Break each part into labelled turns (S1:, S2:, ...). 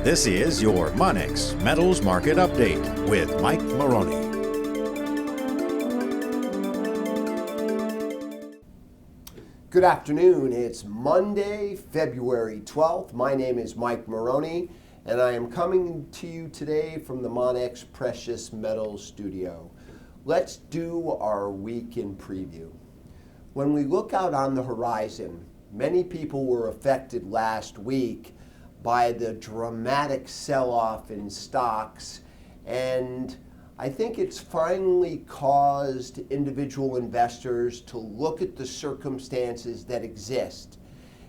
S1: This is your Monex Metals Market Update with Mike Maroney.
S2: Good afternoon. It's Monday, February 12th. My name is Mike Maroney, and I am coming to you today from the Monex Precious Metals Studio. Let's do our week in preview. When we look out on the horizon, many people were affected last week by the dramatic sell-off in stocks, and I think it's finally caused individual investors to look at the circumstances that exist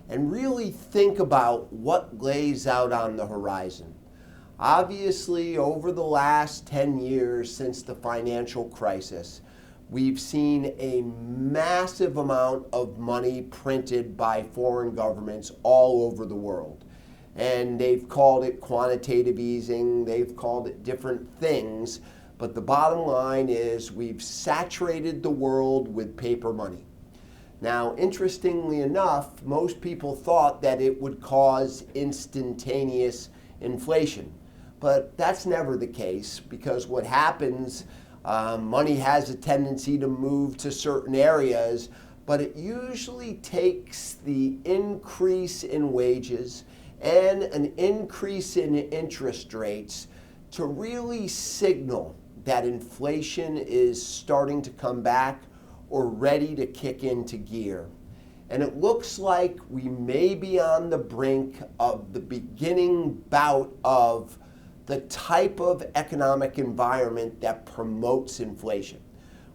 S2: and really think about what lays out on the horizon. Obviously, over the last 10 years since the financial crisis, we've seen a massive amount of money printed by foreign governments all over the world. And they've called it quantitative easing, they've called it different things, but the bottom line is we've saturated the world with paper money. Now, interestingly enough, most people thought that it would cause instantaneous inflation, but that's never the case, because what happens, money has a tendency to move to certain areas, but it usually takes the increase in wages and an increase in interest rates to really signal that inflation is starting to come back or ready to kick into gear. And it looks like we may be on the brink of the beginning bout of the type of economic environment that promotes inflation.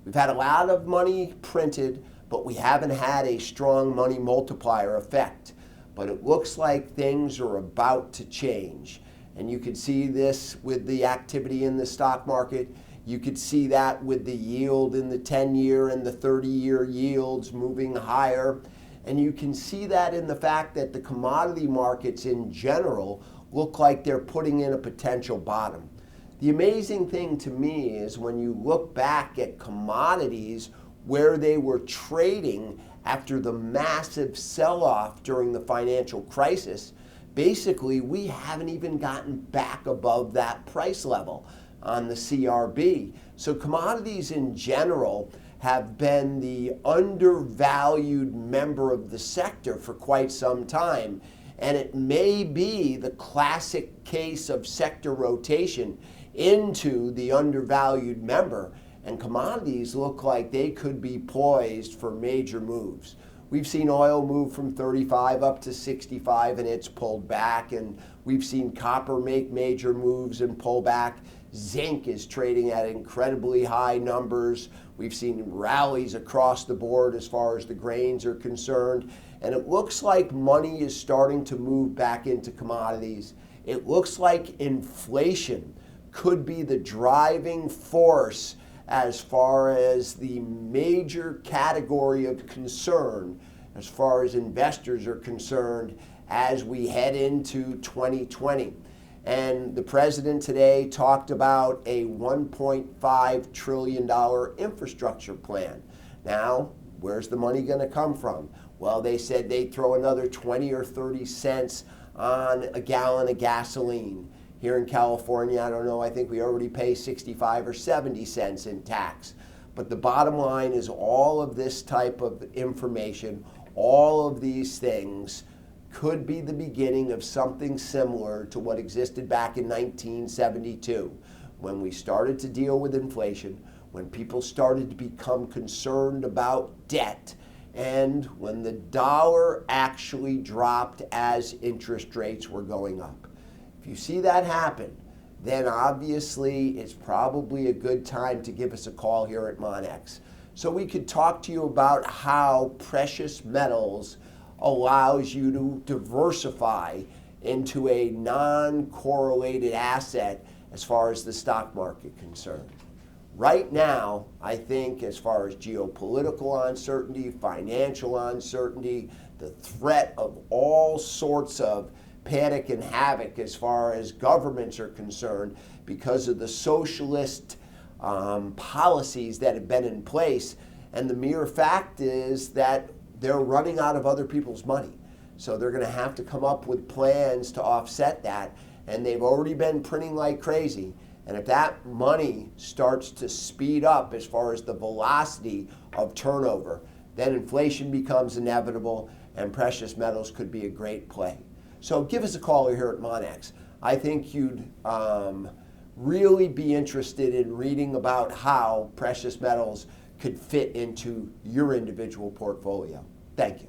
S2: We've had a lot of money printed, but we haven't had a strong money multiplier effect. But it looks like things are about to change. And you could see this with the activity in the stock market. You could see that with the yield in the 10-year and the 30-year yields moving higher. And you can see that in the fact that the commodity markets in general look like they're putting in a potential bottom. The amazing thing to me is when you look back at commodities where they were trading after the massive sell-off during the financial crisis, basically we haven't even gotten back above that price level on the CRB. So commodities in general have been the undervalued member of the sector for quite some time. And it may be the classic case of sector rotation into the undervalued member. And commodities look like they could be poised for major moves. We've seen oil move from 35 up to 65 and it's pulled back. And we've seen copper make major moves and pull back. Zinc is trading at incredibly high numbers. We've seen rallies across the board as far as the grains are concerned. And it looks like money is starting to move back into commodities. It looks like inflation could be the driving force as far as the major category of concern, as far as investors are concerned, as we head into 2020. And the president today talked about a $1.5 trillion infrastructure plan. Now, where's the money going to come from? Well, they said they'd throw another 20 or 30 cents on a gallon of gasoline. Here in California, I don't know, I think we already pay 65 or 70 cents in tax. But the bottom line is all of this type of information, all of these things could be the beginning of something similar to what existed back in 1972, when we started to deal with inflation, when people started to become concerned about debt, and when the dollar actually dropped as interest rates were going up. If you see that happen, then obviously it's probably a good time to give us a call here at Monex, so we could talk to you about how precious metals allows you to diversify into a non-correlated asset as far as the stock market concerned. Right now, I think as far as geopolitical uncertainty, financial uncertainty, the threat of all sorts of panic and havoc as far as governments are concerned because of the socialist policies that have been in place. And the mere fact is that they're running out of other people's money. So they're going to have to come up with plans to offset that. and they've already been printing like crazy. And if that money starts to speed up as far as the velocity of turnover, then inflation becomes inevitable and precious metals could be a great play. So give us a call here at Monex. I think you'd really be interested in reading about how precious metals could fit into your individual portfolio. Thank you.